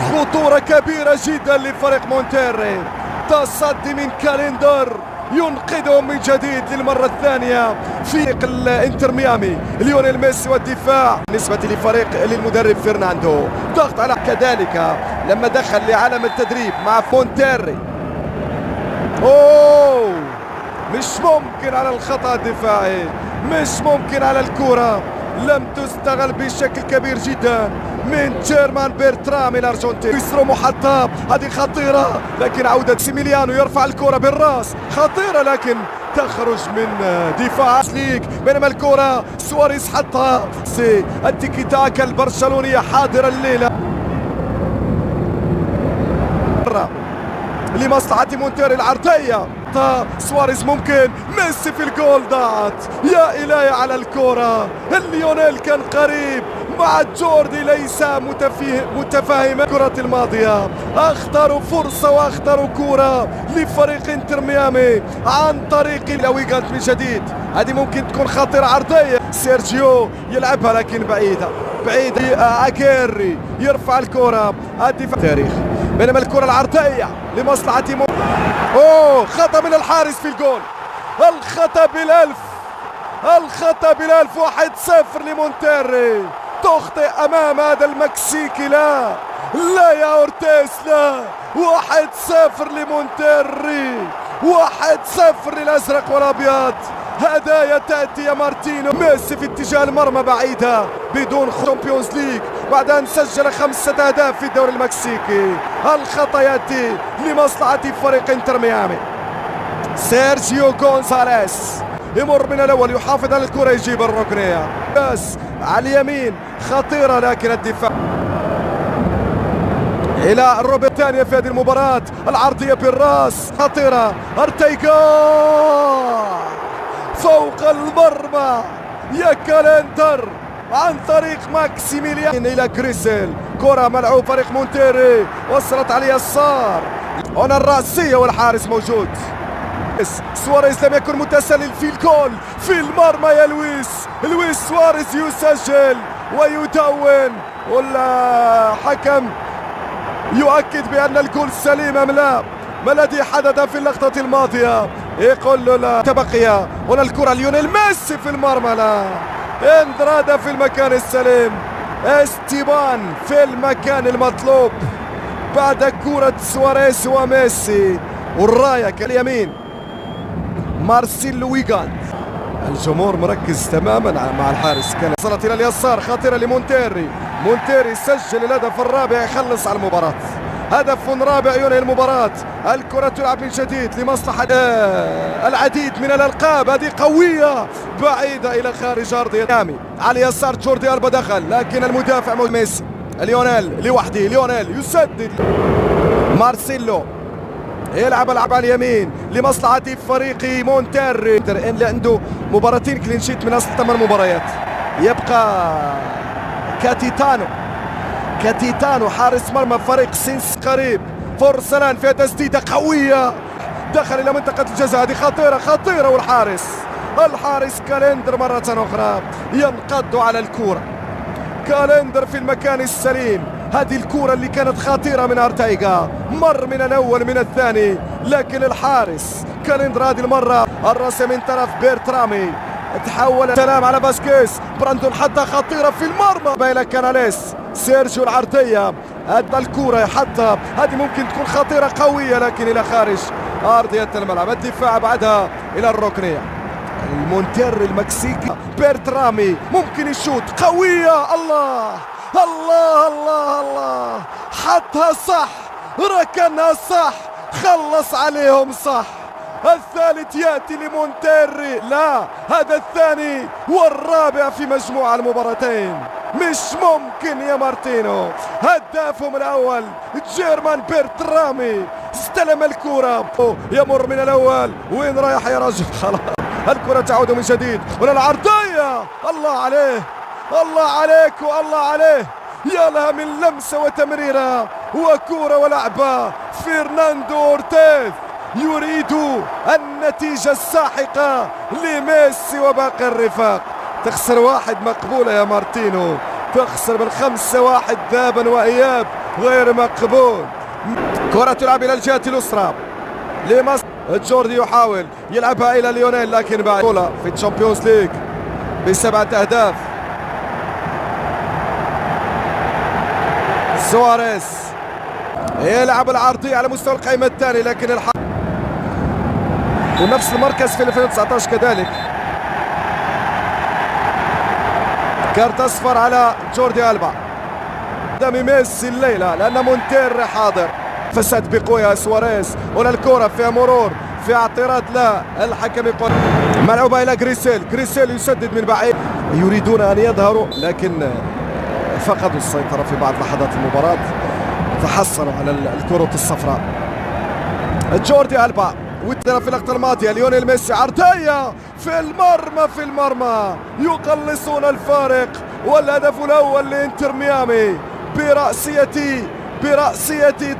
خطورة كبيرة جدا لفريق مونتيري. تصدي من كالندر ينقذهم من جديد للمرة الثانية في الانتر ميامي. ليونيل ميسي والدفاع بالنسبة للمدرب فرناندو. ضغط على كذلك لما دخل لعالم التدريب مع مونتيري. اوه مش ممكن على الخطأ الدفاعي، مش ممكن على الكرة، لم تستغل بشكل كبير جدا من جيرمان بيرترام الارجنتيني. يسرو محطة، هذه خطيرة لكن عودة سيميليانو يرفع الكرة بالراس، خطيرة لكن تخرج من دفاع سليك. بينما الكرة سواريز حطها. التيكي تاكا البرشلونية حاضرة الليلة لمصلحة مونتيري. العرضية سواريز ممكن، ميسي في الجول ضاعت. يا إلهي على الكرة، ليونيل كان قريب مع جوردي ليس متفاهما الكرة الماضية. اختاروا فرصة واختاروا كرة لفريق انتر ميامي عن طريق لويغانت من جديد. هذه ممكن تكون خطيرة. عرضية سيرجيو يلعبها لكن بعيدة اكيري يرفع الكرة. الدفاع تاريخ. بينما الكرة العرضية لمصلحة اوه خطأ من الحارس في الجول. الخطأ بالألف، الخطأ بالألف. 1-0 لمونتيري. تخطئ أمام هذا المكسيكي. لا لا يا أورتيس لا. 1-0 لمونتيري، 1-0 للأزرق والأبيض. هدايا تأتي يا مارتينو. ميسي في اتجاه المرمى بعيدة بدون شامبيونز ليج بعد أن سجل 5 أهداف في الدوري المكسيكي. الخطأ يأتي لمصلحة فريق انتر ميامي. سيرجيو غونزاليز يمر من الأول، يحافظ على الكرة، يجيب الركنية بس على اليمين خطيرة لكن الدفاع إلى الربع الثانية في هذه المباراة. العرضية بالراس خطيرة. ارتيغا فوق المرمى يا كالندر عن طريق ماكسيميليان إلى جريسل. كرة ملعوب فريق مونتيري، وصلت على اليسار. هنا الرأسية والحارس موجود. سواريز لم يكن متسلل في الجول في المرمى يا لويس سواريز يسجل ويدون، والحكم يؤكد بأن الجول سليم أم لا. ما الذي حدث في اللقطة الماضية؟ يقول له لا. تبقي هنا الكرة ليونيل ميسي في المرمى. لا، اندراد في المكان السليم، استيبان في المكان المطلوب بعد كرة سواريز وميسي. والراية اليمين مارسيلو ويغانت. الجمهور مركز تماما مع الحارس. وصلت الى اليسار، خطيرة لمونتيري. مونتيري سجل الهدف الرابع، يخلص على المباراة. هدف رابع ينهي المباراة. الكرة تلعب من جديد لمصلحة العديد من الألقاب. هذه قوية بعيدة إلى خارج أرضية ميامي. على اليسار جوردي ألبا دخل لكن المدافع ميسي. ليونيل لوحده، ليونيل يسدد. مارسيلو يلعب على اليمين لمصلحة فريق مونتيري اللي عنده مباراتين كلينشيت من أصل 8 مباريات. يبقى كاتيتانو حارس مرمى فريق سينس قريب. فرصة الآن فيها تسديدة قوية، دخل إلى منطقة الجزاء. هذه خطيرة والحارس كالندر مرة أخرى ينقض على الكرة. كالندر في المكان السليم. هذه الكرة اللي كانت خطيرة من ارتيغا، مر من الأول من الثاني لكن الحارس كالندر هذه المرة الرأس من طرف بيرترامي. تحول سلام على باسكيز. براندون حطها خطيرة في المرمى بين كاناليس. سيرجيو العرضية أدى الكرة حطها. هذه ممكن تكون خطيرة قوية لكن إلى خارج أرضية الملعب. الدفاع بعدها إلى الركنية. المونتيري المكسيكي بيرترامي ممكن يشوت، قوية. الله الله الله الله، حطها صح، ركنها صح، خلص عليهم صح. الثالث يأتي لمونتيري. لا، هذا الثاني والرابع في مجموعة المباراتين. مش ممكن يا مارتينو. هدافهم الأول جيرمان بيرترامي استلم الكرة، يمر من الأول. وين رايح يا رجل؟ خلاص الكرة تعود من جديد. ولا العرضية، الله عليه، الله عليك والله عليه. يا لها من لمسة وتمريرة وكرة ولعبة. فرناندو أورتيز يريد النتيجة الساحقة لميسي وباقي الرفاق. تخسر 1 مقبولة يا مارتينو، تخسر بال5-1 ذهابا وإياب. غير مقبول. كرة تلعب إلى الجهة اليسرى لمصر. جوردي يحاول يلعبها إلى ليونيل لكن بعد في الشامبيونز ليج ب7 أهداف. سواريز يلعب العرضية على مستوى القائمة الثاني لكن ونفس المركز في 2019 كذلك. كارت اصفر على جوردي ألبا قدام ميسي الليلة لأن مونتير حاضر. فسد بقوة سواريز. هنا الكرة فيها مرور في اعتراض. لا الحكم يقول ملعوبة إلى جريسيل يسدد من بعيد. يريدون أن يظهروا لكن فقدوا السيطرة في بعض لحظات المباراة. تحصلوا على الكرة الصفراء. جوردي ألبا في اللقطة الماضية ليونيل ميسي عرضية في المرمى يقلصون الفارق والهدف الأول لإنتر ميامي برأسية